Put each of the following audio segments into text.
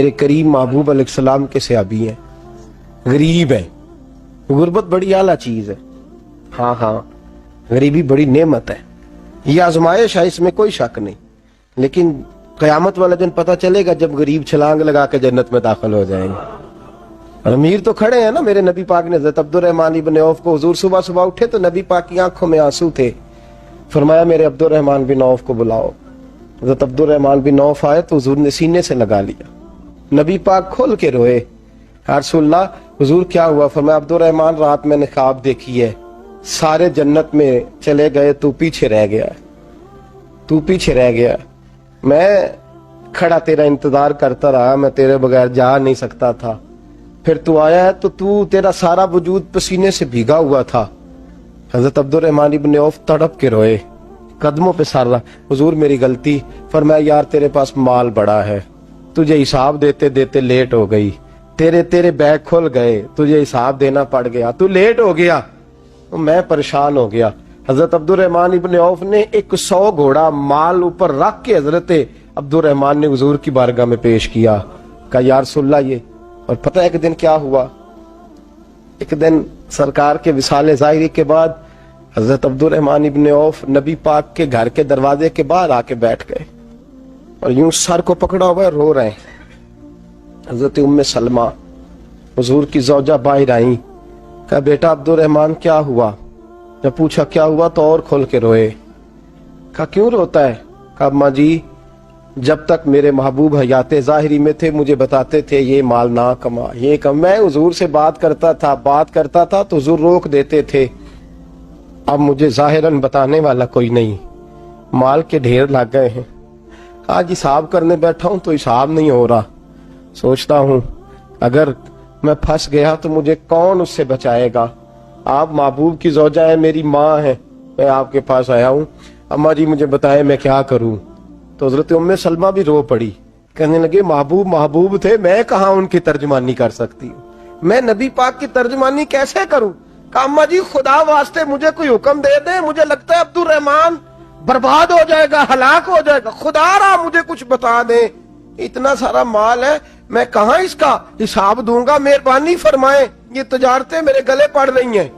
میرے کریم محبوب علیہ السلام کے صحابی ہیں، غریب ہیں۔ غربت بڑی اعلیٰ چیز ہے، ہاں غریبی بڑی نعمت ہے، یہ آزمائش ہے، اس میں کوئی شک نہیں، لیکن قیامت والا دن پتہ چلے گا جب غریب چھلانگ لگا کے جنت میں داخل ہو جائیں گے۔ اور امیر تو کھڑے ہیں نا، میرے نبی پاک نے حضرت عبد الرحمن ابن عوف کو، حضور صبح صبح اٹھے تو نبی پاک کی آنکھوں میں آنسو تھے، فرمایا میرے عبد الرحمن بن عوف کو بلاؤ۔ حضرت عبد الرحمن بن عوف آئے تو حضور نے سینے سے لگا لیا، نبی پاک کھول کے روئے، یا رسول اللہ حضور کیا ہوا؟ فرمایا عبد الرحمن رات میں نے خواب دیکھی ہے، سارے جنت میں چلے گئے، تو پیچھے رہ گیا، تو پیچھے رہ گیا، میں کھڑا تیرا انتظار کرتا رہا، میں تیرے بغیر جا نہیں سکتا تھا، پھر تو آیا ہے تو تیرا سارا وجود پسینے سے بھیگا ہوا تھا۔ حضرت عبد الرحمن ابن عوف تڑپ کے روئے، قدموں پہ سر رہا، حضور میری غلطی۔ فرمایا یار تیرے پاس مال بڑا ہے، تجھے حساب دیتے دیتے لیٹ ہو گئی، تیرے بیگ کھل گئے، تجھے حساب دینا پڑ گیا، تو لیٹ ہو گیا، میں پریشان ہو گیا۔ حضرت عبد الرحمن ابن عوف نے 100 گھوڑا مال اوپر رکھ کے حضرت عبد الرحمن نے حضور کی بارگاہ میں پیش کیا، کہا یا رسول اللہ یہ۔ اور پتہ ایک دن کیا ہوا؟ ایک دن سرکار کے وصال ظاہری کے بعد حضرت عبد الرحمن ابن عوف نبی پاک کے گھر کے دروازے کے باہر آ کے بیٹھ گئے اور یوں سر کو پکڑا ہوا ہے، رو رہے ہیں۔ حضرت ام سلمہ حضور کی زوجہ باہر آئیں، کہا بیٹا عبد الرحمن کیا ہوا؟ جب پوچھا کیا ہوا تو اور کھول کے روئے، کہا کیوں روتا ہے؟ کہا اماں جی جب تک میرے محبوب حیات ظاہری میں تھے مجھے بتاتے تھے یہ مال نہ کما، یہ کم، میں حضور سے بات کرتا تھا تو حضور روک دیتے تھے، اب مجھے ظاہراً بتانے والا کوئی نہیں، مال کے ڈھیر لگ گئے ہیں، آج حساب کرنے بیٹھا ہوں تو حساب نہیں ہو رہا، سوچتا ہوں اگر میں پھنس گیا تو مجھے کون اس سے بچائے گا؟ آپ محبوب کی زوجہ ہیں، میری ماں ہے، میں آپ کے پاس آیا ہوں، اماں جی مجھے بتائیں میں کیا کروں؟ تو حضرت ام سلمہ بھی رو پڑی، کہنے لگے محبوب تھے، میں کہاں ان کی ترجمانی کر سکتی ہوں، میں نبی پاک کی ترجمانی کیسے کروں؟ کہا اماں جی خدا واسطے مجھے کوئی حکم دے دیں، مجھے لگتا ہے عبد الرحمن برباد ہو جائے گا، ہلاک ہو جائے گا، خدا را مجھے کچھ بتا دیں، اتنا سارا مال ہے میں کہاں اس کا حساب دوں گا، مہربانی فرمائیں، یہ تجارتیں میرے گلے پڑ رہی ہیں۔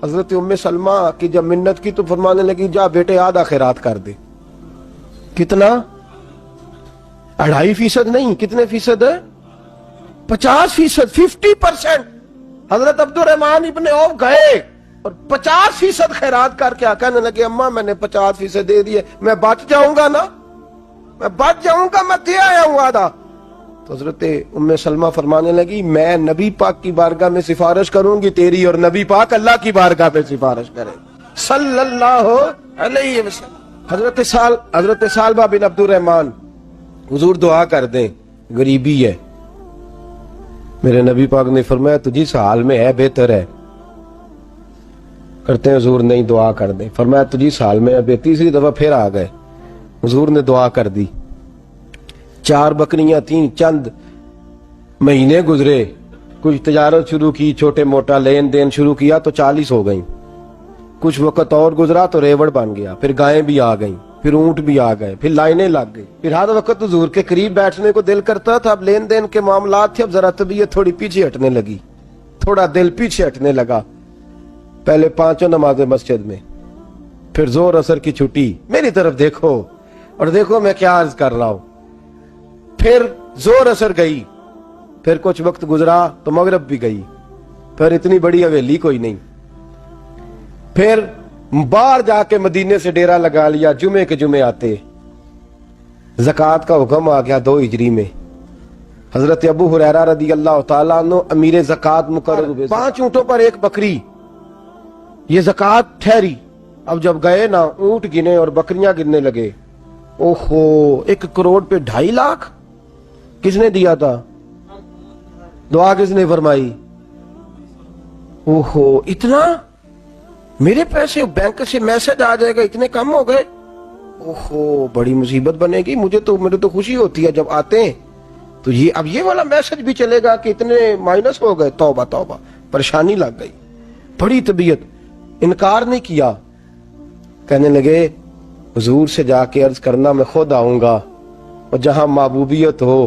حضرت ام سلمہ کی جب منت کی تو فرمانے لگی جا بیٹے آدھا خیرات کر دے۔ کتنا؟ 2.5% نہیں، کتنے فیصد ہے؟ 50%، 50%۔ حضرت عبد الرحمن ابن عوف گئے اور 50% خیرات کر کے کہنے لگے اماں میں نے 50% دے دیے، میں بچ جاؤں گا نا، میں بچ جاؤں گا، میں دے آیا ہوں آدھا۔ تو حضرت ام سلمہ فرمانے لگی میں نبی پاک کی بارگاہ میں سفارش کروں گی تیری، اور نبی پاک اللہ کی بارگاہ میں سفارش کرے صلی اللہ علیہ وسلم۔ حضرت سالبہ بن عبد الرحمن حضور دعا کر دیں، غریبی ہے، میرے نبی پاک نے فرمایا تجھی اس حال میں ہے بہتر ہے، کرتے ہیں حضور نہیں دعا کر دیں، فرمایا تجھی اس حال میں ہے، تیسری دفعہ پھر آ گئے، حضور نے دعا کر دی، 4 بکریاں تھیں، چند مہینے گزرے، کچھ تجارت شروع کی، چھوٹے موٹا لین دین شروع کیا تو 40 ہو گئیں، کچھ وقت اور گزرا تو ریوڑ بن گیا، پھر گائیں بھی آ گئیں، پھر اونٹ بھی آ گئے، پھر لائنیں لگ گئی، پھر ہر وقت حضور کے قریب بیٹھنے کو دل کرتا تھا، اب لین دین کے معاملات تھے، اب ذرا طبیعت تھوڑی پیچھے ہٹنے لگی، تھوڑا دل پیچھے ہٹنے لگا، پہلے 5 نمازیں مسجد میں، پھر زور اثر کی چھٹی، میری طرف دیکھو اور دیکھو میں کیا عرض کر رہا ہوں، پھر زور اثر گئی، پھر کچھ وقت گزرا تو مغرب بھی گئی، پھر اتنی بڑی حویلی کوئی نہیں، پھر باہر جا کے مدینے سے ڈیرا لگا لیا، جمعے کے جمعے آتے، زکوٰۃ کا حکم آ گیا 2 ہجری میں، حضرت ابو ہریرہ رضی اللہ تعالیٰ عنہ امیر زکوٰۃ مقرر ہوئے، 5 اونٹوں پر 1 بکری، یہ زکوٰۃ ٹھہری۔ اب جب گئے نا اونٹ گنے اور بکریاں گننے لگے، اوہو 1 کروڑ پہ 2.5 لاکھ، کس نے دیا تھا؟ دعا کس نے فرمائی؟ اوہو اتنا، میرے پیسے بینک سے میسج آ جائے گا اتنے کم ہو گئے، اوہو بڑی مصیبت بنے گی، مجھے تو خوشی ہوتی ہے جب آتے ہیں تو اب یہ والا میسج بھی چلے گا کہ اتنے مائنس ہو گئے، توبہ توبہ، پریشانی لگ گئی، بڑی طبیعت، انکار نہیں کیا، کہنے لگے حضور سے جا کے عرض کرنا میں خود آؤں گا، اور جہاں محبوبیت ہو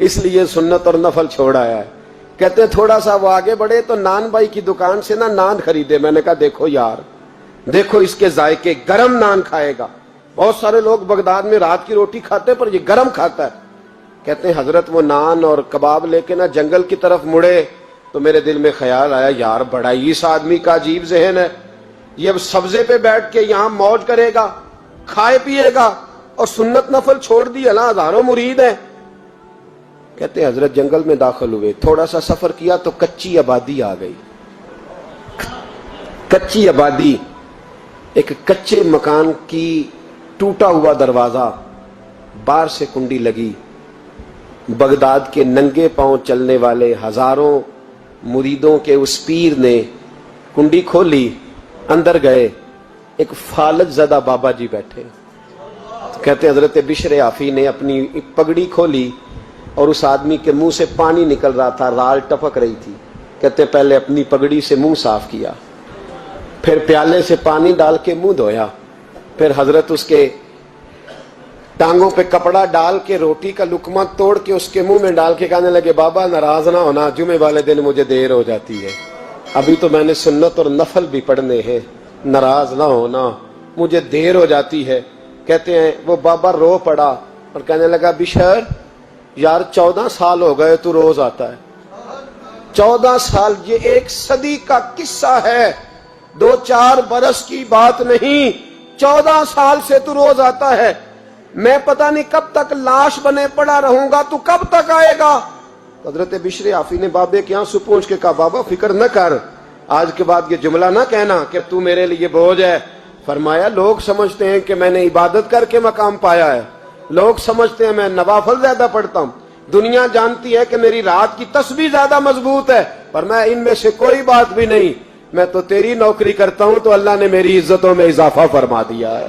اس لیے سنت اور نفل چھوڑ آیا ہے. کہتے ہیں تھوڑا سا وہ آگے بڑھے تو نان بھائی کی دکان سے نان خریدے. میں نے کہا دیکھو یار، دیکھو اس کے ذائقے، گرم نان کھائے گا. بہت سارے لوگ بغداد میں رات کی روٹی کھاتے ہیں پر یہ گرم کھاتا ہے. کہتے ہیں حضرت وہ نان اور کباب لے کے جنگل کی طرف مڑے تو میرے دل میں خیال آیا، یار بڑا ہی اس آدمی کا عجیب ذہن ہے. یہ اب سبزے پہ بیٹھ کے یہاں موج کرے گا، کھائے پیے گا، اور سنت نفل چھوڑ دی. اللہ ہزاروں مرید ہیں. کہتے ہیں حضرت جنگل میں داخل ہوئے، تھوڑا سا سفر کیا تو کچی آبادی آ گئی. کچی آبادی، ایک کچے مکان کی ٹوٹا ہوا دروازہ، باہر سے کنڈی لگی. بغداد کے ننگے پاؤں چلنے والے ہزاروں مریدوں کے اس پیر نے کنڈی کھولی، اندر گئے. ایک فالج زدہ بابا جی بیٹھے. کہتے حضرت بشر عافی نے اپنی پگڑی کھولی اور اس آدمی کے منہ سے پانی نکل رہا تھا، رال ٹپک رہی تھی. کہتے پہلے اپنی پگڑی سے منہ صاف کیا، پھر پیالے سے پانی ڈال کے منہ دھویا، پھر حضرت اس کے ٹانگوں پہ کپڑا ڈال کے روٹی کا لقمہ توڑ کے اس کے منہ میں ڈال کے کہنے لگے، بابا ناراض نہ ہونا، جمعے والے دن مجھے دیر ہو جاتی ہے، ابھی تو میں نے سنت اور نفل بھی پڑھنے ہیں، ناراض نہ ہونا، مجھے دیر ہو جاتی ہے. کہتے ہیں وہ بابا رو پڑا اور کہنے لگا، بشر یار 14 سال ہو گئے تو روز آتا ہے. 14 سال، یہ 1 صدی کا قصہ ہے، 2-4 برس کی بات نہیں. 14 سال سے تو روز آتا ہے. میں پتہ نہیں کب تک لاش بنے پڑا رہوں گا، تو کب تک آئے گا؟ حضرت بشر عافی نے بابے کے آنسو پوچھ کے کہا، بابا فکر نہ کر، آج کے بعد یہ جملہ نہ کہنا کہ تو میرے لیے بوجھ ہے. فرمایا لوگ سمجھتے ہیں کہ میں نے عبادت کر کے مقام پایا ہے، لوگ سمجھتے ہیں میں نوافل زیادہ پڑھتا ہوں، دنیا جانتی ہے کہ میری رات کی تسبیح زیادہ مضبوط ہے، پر میں ان میں سے کوئی بات بھی نہیں. میں تو تیری نوکری کرتا ہوں تو اللہ نے میری عزتوں میں اضافہ فرما دیا ہے.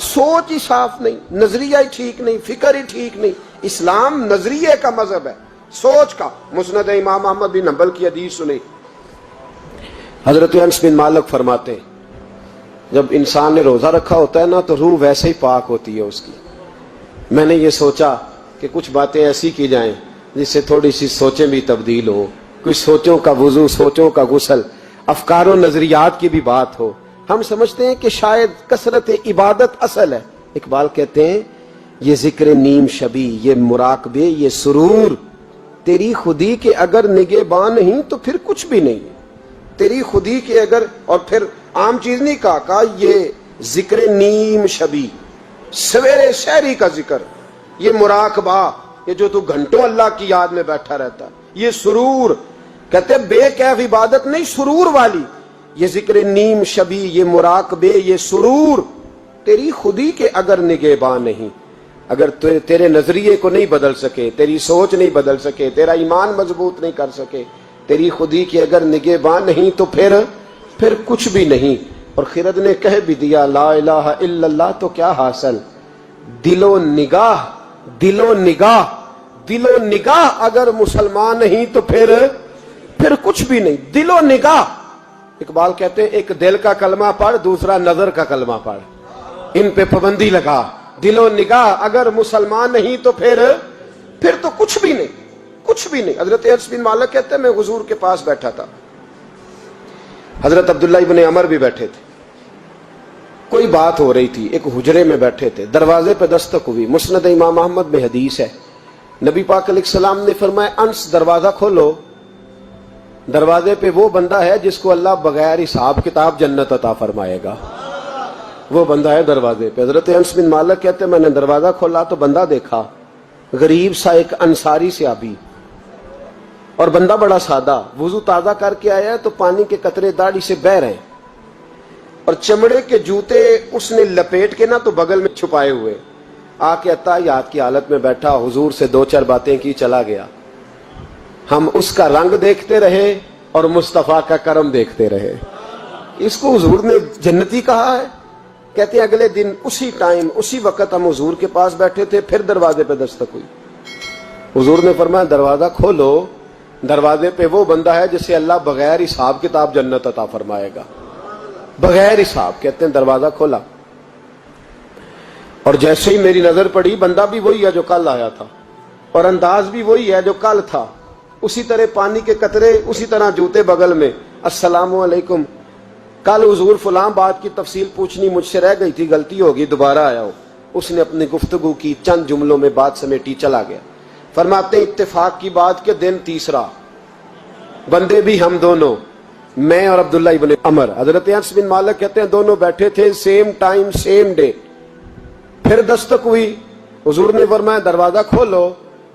سوچ ہی صاف نہیں، نظریہ ہی ٹھیک نہیں، فکر ہی ٹھیک نہیں. اسلام نظریے کا مذہب ہے، سوچ کا. مسند امام احمد بن حنبل کی حدیث سنی، حضرت انس بن مالک فرماتے ہیں جب انسان نے روزہ رکھا ہوتا ہے نا تو روح ویسے ہی پاک ہوتی ہے اس کی. میں نے یہ سوچا کہ کچھ باتیں ایسی کی جائیں جس سے تھوڑی سی سوچیں بھی تبدیل ہو، کچھ سوچوں کا وضو، سوچوں کا غسل، افکار و نظریات کی بھی بات ہو. ہم سمجھتے ہیں کہ شاید کثرت عبادت اصل ہے. اقبال کہتے ہیں یہ ذکر نیم شبی، یہ مراقبے، یہ سرور، تیری خودی کے اگر نگہباں نہیں تو پھر کچھ بھی نہیں. تیری خودی کے اگر، اور پھر عام چیز نہیں کہا یہ ذکر نیم شبی، سویرے شہری کا ذکر، یہ مراقبہ، یہ جو تو گھنٹوں اللہ کی یاد میں بیٹھا رہتا، یہ سرور. کہتے بے کیف عبادت نہیں، سرور والی. یہ ذکر نیم شبی، یہ مراقبے، یہ سرور، تیری خودی کے اگر نگہباں نہیں، اگر تیرے نظریے کو نہیں بدل سکے، تیری سوچ نہیں بدل سکے، تیرا ایمان مضبوط نہیں کر سکے، تیری خودی کے اگر نگہباں نہیں تو پھر کچھ بھی نہیں. اور خرد نے کہہ بھی دیا لا الہ الا اللہ تو کیا حاصل؟ دل و نگاہ، دل و نگاہ، دل و نگاہ اگر مسلمان نہیں تو پھر کچھ بھی نہیں. دل و نگاہ. اقبال کہتے ہیں ایک دل کا کلمہ پڑھ، دوسرا نظر کا کلمہ پڑھ، ان پہ پابندی لگا. دل و نگاہ اگر مسلمان نہیں تو پھر تو کچھ بھی نہیں، کچھ بھی نہیں. حضرت انس بن مالک کہتے ہیں میں حضور کے پاس بیٹھا تھا، حضرت عبداللہ ابن عمر بھی بیٹھے تھے، کوئی بات ہو رہی تھی، ایک حجرے میں بیٹھے تھے، دروازے پہ دستک ہوئی. مسند امام احمد میں حدیث ہے، نبی پاک علیہ السلام نے فرمایا انس دروازہ کھولو، دروازے پہ وہ بندہ ہے جس کو اللہ بغیر حساب کتاب جنت عطا فرمائے گا، وہ بندہ ہے دروازے پہ. حضرت انس بن مالک کہتے ہیں میں نے دروازہ کھولا تو بندہ دیکھا، غریب سا ایک انصاری صحابی، اور بندہ بڑا سادہ، وضو تازہ کر کے آیا ہے تو پانی کے قطرے داڑھی سے بہہ رہے ہیں، اور چمڑے کے جوتے اس نے لپیٹ کے تو بغل میں چھپائے ہوئے، آ کے عطایات کی حالت میں بیٹھا، حضور سے 2-4 باتیں کی، چلا گیا. ہم اس کا رنگ دیکھتے رہے اور مصطفیٰ کا کرم دیکھتے رہے. اس کو حضور نے جنتی کہا ہے. کہتے ہیں اگلے دن اسی ٹائم اسی وقت ہم حضور کے پاس بیٹھے تھے، پھر دروازے پہ دستک ہوئی. حضور نے فرمایا دروازہ کھولو، دروازے پہ وہ بندہ ہے جسے اللہ بغیر حساب کتاب جنت عطا فرمائے گا، بغیر حساب. کہتے ہیں دروازہ کھولا اور جیسے ہی میری نظر پڑی، بندہ بھی وہی ہے جو کل آیا تھا، اور انداز بھی وہی ہے جو کل تھا، اسی طرح پانی کے قطرے، اسی طرح جوتے بغل میں، السلام علیکم، کل حضور فلاں بات کی تفصیل پوچھنی مجھ سے رہ گئی تھی، غلطی ہوگی، دوبارہ آیا ہو۔ اس نے اپنی گفتگو کی، چند جملوں میں بات سمیٹی، چلا گیا۔ فرماتے ہیں اتفاق کی بات کہ دن تیسرا، بندے بھی ہم دونوں، میں اور عبداللہ ابن عمر، حضرت انس بن مالک کہتے ہیں دونوں بیٹھے تھے، سیم ٹائم سیم ڈے۔ پھر دستک ہوئی، حضور نے فرمایا دروازہ کھولو،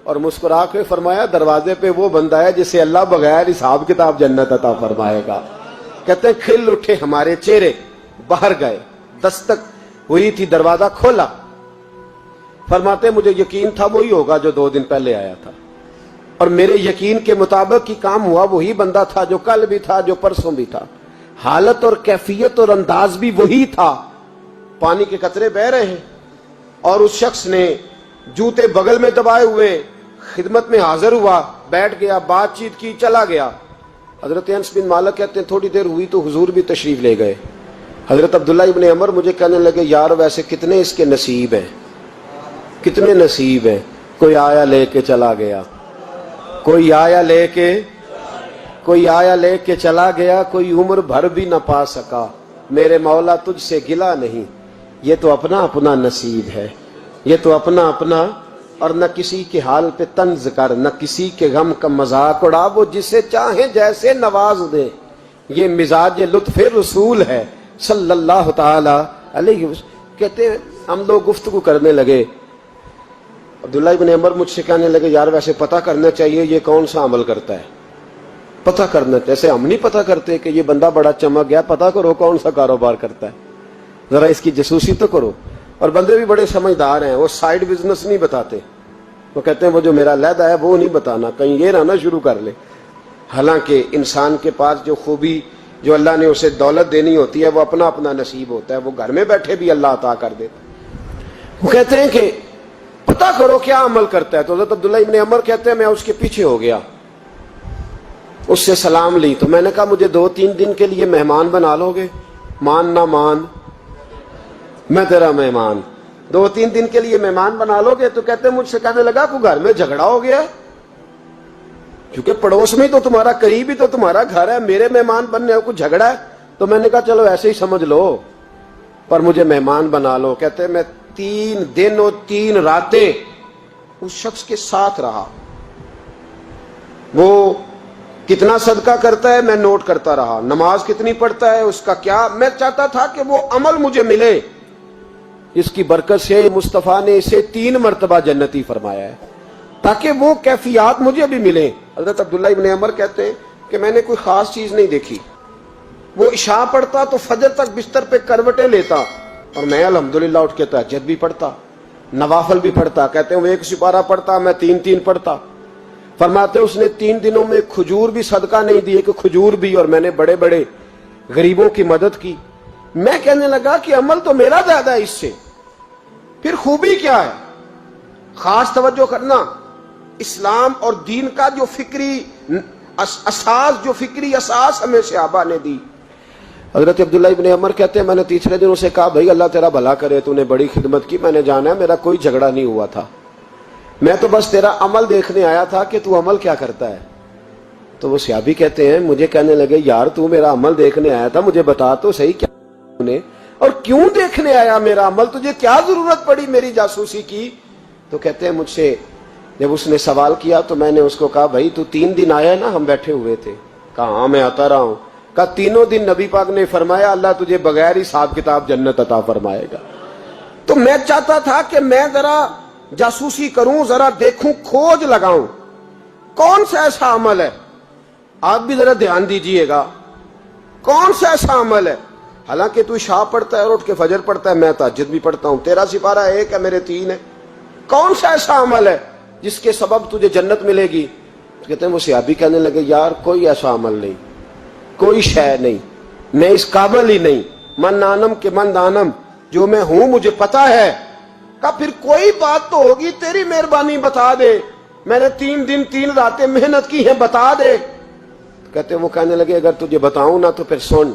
اور مسکرا کے فرمایا دروازے پہ وہ بندہ ہے جسے اللہ بغیر حساب کتاب جنت عطا فرمائے گا۔ کہتے ہیں کھل اٹھے ہمارے چہرے، باہر گئے، دستک ہوئی تھی، دروازہ کھولا۔ فرماتے ہیں مجھے یقین تھا وہی ہوگا جو 2 دن پہلے آیا تھا، اور میرے یقین کے مطابق ہی کام ہوا، وہی بندہ تھا جو کل بھی تھا، جو پرسوں بھی تھا، حالت اور کیفیت اور انداز بھی وہی تھا۔ پانی کے قطرے بہ رہے ہیں، اور اس شخص نے جوتے بغل میں دبائے ہوئے خدمت میں حاضر ہوا، بیٹھ گیا، بات چیت کی، چلا گیا۔ حضرت انس بن مالک کہتے ہیں تھوڑی دیر ہوئی تو حضور بھی تشریف لے گئے۔ حضرت عبداللہ ابن عمر مجھے کہنے لگے یار ویسے کتنے اس کے نصیب ہیں، کتنے نصیب ہیں، کوئی آیا لے کے چلا گیا، کوئی آیا لے کے چلا گیا، کوئی عمر بھر بھی نہ پا سکا، میرے مولا تجھ سے گلا نہیں، یہ تو اپنا اپنا نصیب ہے، یہ تو اپنا اپنا، اور نہ کسی کے حال پہ طنز کر، نہ کسی کے غم کا مذاق اڑا، وہ جسے چاہے جیسے نواز دے، یہ مزاج لطف رسول ہے صلی اللہ تعالی علیہ وسلم۔ کہتے ہیں ہم لوگ گفتگو کرنے لگے، عبداللہ ابن عمر مجھ سے کہنے لگے یار ویسے پتہ کرنا چاہیے یہ کون سا عمل کرتا ہے، پتہ کرنا، جیسے ہم نہیں پتہ کرتے کہ یہ بندہ بڑا چمک گیا، پتہ کرو کون سا کاروبار کرتا ہے، ذرا اس کی جاسوسی تو کرو۔ اور بندے بھی بڑے سمجھدار ہیں، وہ سائیڈ بزنس نہیں بتاتے، وہ کہتے ہیں وہ جو میرا علیحدہ ہے وہ نہیں بتانا، کہیں یہ نہ شروع کر لے۔ حالانکہ انسان کے پاس جو خوبی، جو اللہ نے اسے دولت دینی ہوتی ہے، وہ اپنا اپنا نصیب ہوتا ہے، وہ گھر میں بیٹھے بھی اللہ عطا کر دیتا۔ وہ کہتے ہیں کہ پتہ کرو کیا عمل کرتا ہے، تو حضرت عبداللہ ابن عمر کہتے ہیں میں اس کے پیچھے ہو گیا، اس سے سلام لی، تو میں نے کہا مجھے 2-3 دن کے لیے مہمان بنا لو گے، مان نہ مان میں تیرا مہمان، 2-3 دن کے لیے مہمان بنا لو گے؟ تو کہتے ہیں مجھ سے کہنے لگا کوئی گھر میں جھگڑا ہو گیا، کیونکہ پڑوس میں تو تمہارا، قریب ہی تو تمہارا گھر ہے، میرے مہمان بننے کو جھگڑا ہے؟ تو میں نے کہا چلو ایسے ہی سمجھ لو، پر مجھے مہمان بنا لو۔ کہتے ہیں میں 3 دن اور 3 راتیں اس شخص کے ساتھ رہا، وہ کتنا صدقہ کرتا ہے میں نوٹ کرتا رہا، نماز کتنی پڑھتا ہے، اس کا کیا، میں چاہتا تھا کہ وہ عمل مجھے ملے، اس کی برکت سے مصطفیٰ نے اسے 3 مرتبہ جنتی فرمایا ہے، تاکہ وہ کیفیات مجھے بھی ملیں۔ حضرت عبداللہ ابن عمر کہتے ہیں کہ میں نے کوئی خاص چیز نہیں دیکھی، وہ عشاء پڑھتا تو فجر تک بستر پہ کروٹیں لیتا، اور میں الحمدللہ اٹھ کے تہجد بھی پڑھتا، نوافل بھی پڑھتا۔ کہتے ہیں وہ 1 سپارہ پڑھتا، میں 3 پڑھتا۔ فرماتے اس نے 3 دنوں میں کھجور بھی صدقہ نہیں دی، کہ کھجور بھی، اور میں نے بڑے بڑے غریبوں کی مدد کی۔ میں کہنے لگا کہ عمل تو میرا زیادہ ہے اس سے، پھر خوبی کیا ہے؟ خاص توجہ کرنا، اسلام اور دین کا جو فکری اساس، جو فکری اساس ہمیں صحابہ نے دی۔ حضرت عبداللہ ابن عمر کہتے ہیں میں نے تیسرے دن اسے کہا بھائی اللہ تیرا بھلا کرے، تو نے بڑی خدمت کی، میں نے جانا ہے میرا کوئی جھگڑا نہیں ہوا تھا، میں تو بس تیرا عمل دیکھنے آیا تھا کہ تو عمل کیا کرتا ہے۔ تو وہ صحابی کہتے ہیں مجھے کہنے لگے یار تو میرا عمل دیکھنے آیا تھا، مجھے بتا تو صحیح کیا نے، اور کیوں دیکھنے آیا میرا عمل، تجھے کیا ضرورت پڑی میری جاسوسی کی؟ تو کہتے ہیں مجھ سے جب اس نے سوال کیا تو میں نے اس کو کہا بھائی تو 3 دن آیا نا، ہم بیٹھے ہوئے تھے؟ کہا ہاں میں آتا رہا ہوں۔ کہا 3 دن نبی پاک نے فرمایا اللہ تجھے بغیر حساب کتاب جنت عطا فرمائے گا۔ تو میں چاہتا تھا کہ میں ذرا جاسوسی کروں، ذرا دیکھوں، کھوج لگاؤں کون سا ایسا عمل ہے، آپ بھی ذرا دھیان دیجئے گا، کون سا ایسا عمل ہے؟ حالانکہ تو عشاء پڑھتا ہے اور اٹھ کے فجر پڑھتا ہے، میں تہجد بھی پڑھتا ہوں، تیرا سپارہ 1 ہے میرے 3 ہے، کون سا ایسا عمل ہے جس کے سبب تجھے جنت ملے گی؟ کہتے ہیں وہ صحابی کہنے لگے یار کوئی ایسا عمل نہیں، کوئی شے نہیں، میں اس قابل ہی نہیں، من نانم کے من دانم، جو میں ہوں مجھے پتا ہے۔ کہا پھر کوئی بات تو ہوگی، تیری مہربانی بتا دے، میں نے 3 دن 3 راتیں محنت کی ہیں، بتا دے۔ کہتے ہیں وہ کہنے لگے اگر تجھے بتاؤں نا تو پھر سن،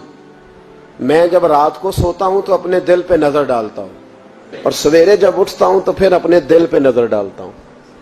میں جب رات کو سوتا ہوں تو اپنے دل پہ نظر ڈالتا ہوں، اور سویرے جب اٹھتا ہوں تو پھر اپنے دل پہ نظر ڈالتا ہوں،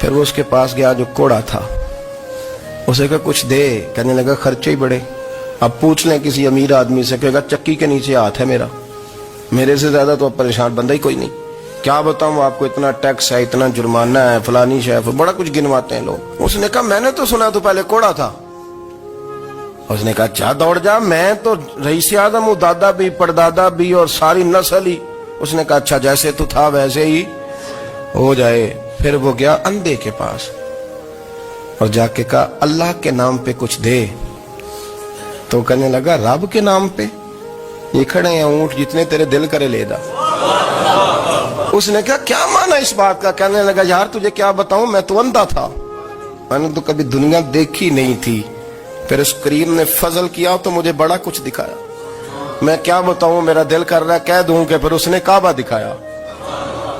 پھر وہ اس کے پاس گیا جو کوڑا تھا، اسے کہا کچھ دے، کہنے لگا خرچے ہی بڑے، اب پوچھ لیں کسی امیر آدمی سے، کہے گا چکی کے نیچے ہاتھ ہے میرا، میرے سے زیادہ تو اب پریشان بندہ ہی کوئی نہیں، کیا بتاؤں آپ کو، اتنا ٹیکس ہے، اتنا جرمانہ ہے، فلانی شے، بڑا کچھ گنواتے ہیں لوگ۔ اس نے کہا میں نے تو سنا تو پہلے کوڑا تھا۔ اس نے کہا اچھا دوڑ جا، میں تو رئیس اعظم ہوں، دادا بھی پردادا بھی اور ساری نسل ہی۔ اس نے کہا اچھا جیسے تو تھا ویسے ہی ہو جائے۔ پھر وہ گیا اندھے کے پاس اور جا کے کہا اللہ کے نام پہ کچھ دے، تو کہنے لگا رب کے نام پہ؟ یہ کھڑے ہیں اونٹ جتنے تیرے دل کرے لے دا۔ اس نے کہا کیا معنی اس بات کا؟ کہنے لگا یار تجھے کیا بتاؤں، میں تو اندھا تھا، میں نے تو کبھی دنیا دیکھی نہیں تھی، پھر اس کریم نے فضل کیا تو مجھے بڑا کچھ دکھایا، میں کیا بتاؤں، میرا دل کر رہا ہے کہہ دوں کہ پھر اس نے کعبہ دکھایا،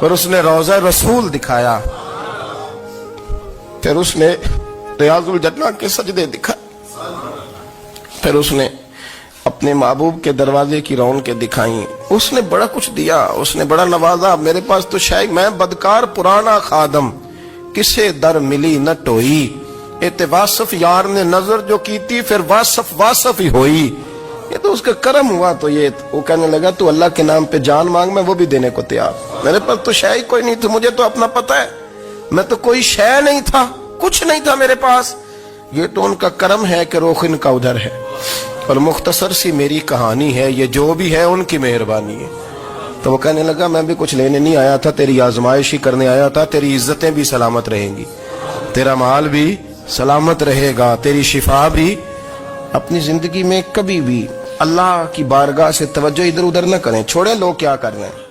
پھر اس نے روضہ رسول دکھایا، پھر اس نے ریاض الجنہ کے سجدے دکھائے، پھر اس نے اپنے محبوب کے دروازے کی رونقیں دکھائیں، اس نے بڑا کچھ دیا، اس نے بڑا نوازا۔ میرے پاس تو شاید میں بدکار پرانا خادم، کسے در ملی نہ ٹوئی، واصف یار نے نظر جو کی تھی پھر واصف ہی ہوئی، یہ تو اس کا کرم ہوا۔ تو یہ وہ کہنے لگا تو اللہ کے نام پہ جان مانگ، میں وہ بھی دینے کو تیار، میرے پاس تو شے کوئی نہیں تھی، مجھے تو اپنا پتہ ہے، میں تو کوئی شے نہیں تھا، کچھ نہیں تھا میرے پاس، یہ تو ان کا کرم ہے کہ رخ ان کا ادھر ہے، اور مختصر سی میری کہانی ہے، یہ جو بھی ہے ان کی مہربانی ہے۔ تو وہ کہنے لگا میں بھی کچھ لینے نہیں آیا تھا، تیری آزمائش ہی کرنے آیا تھا، تیری عزتیں بھی سلامت رہیں گی، تیرا مال بھی سلامت رہے گا، تیری شفا بھی۔ اپنی زندگی میں کبھی بھی اللہ کی بارگاہ سے توجہ ادھر ادھر نہ کریں، چھوڑیں لوگ کیا کر رہے ہیں،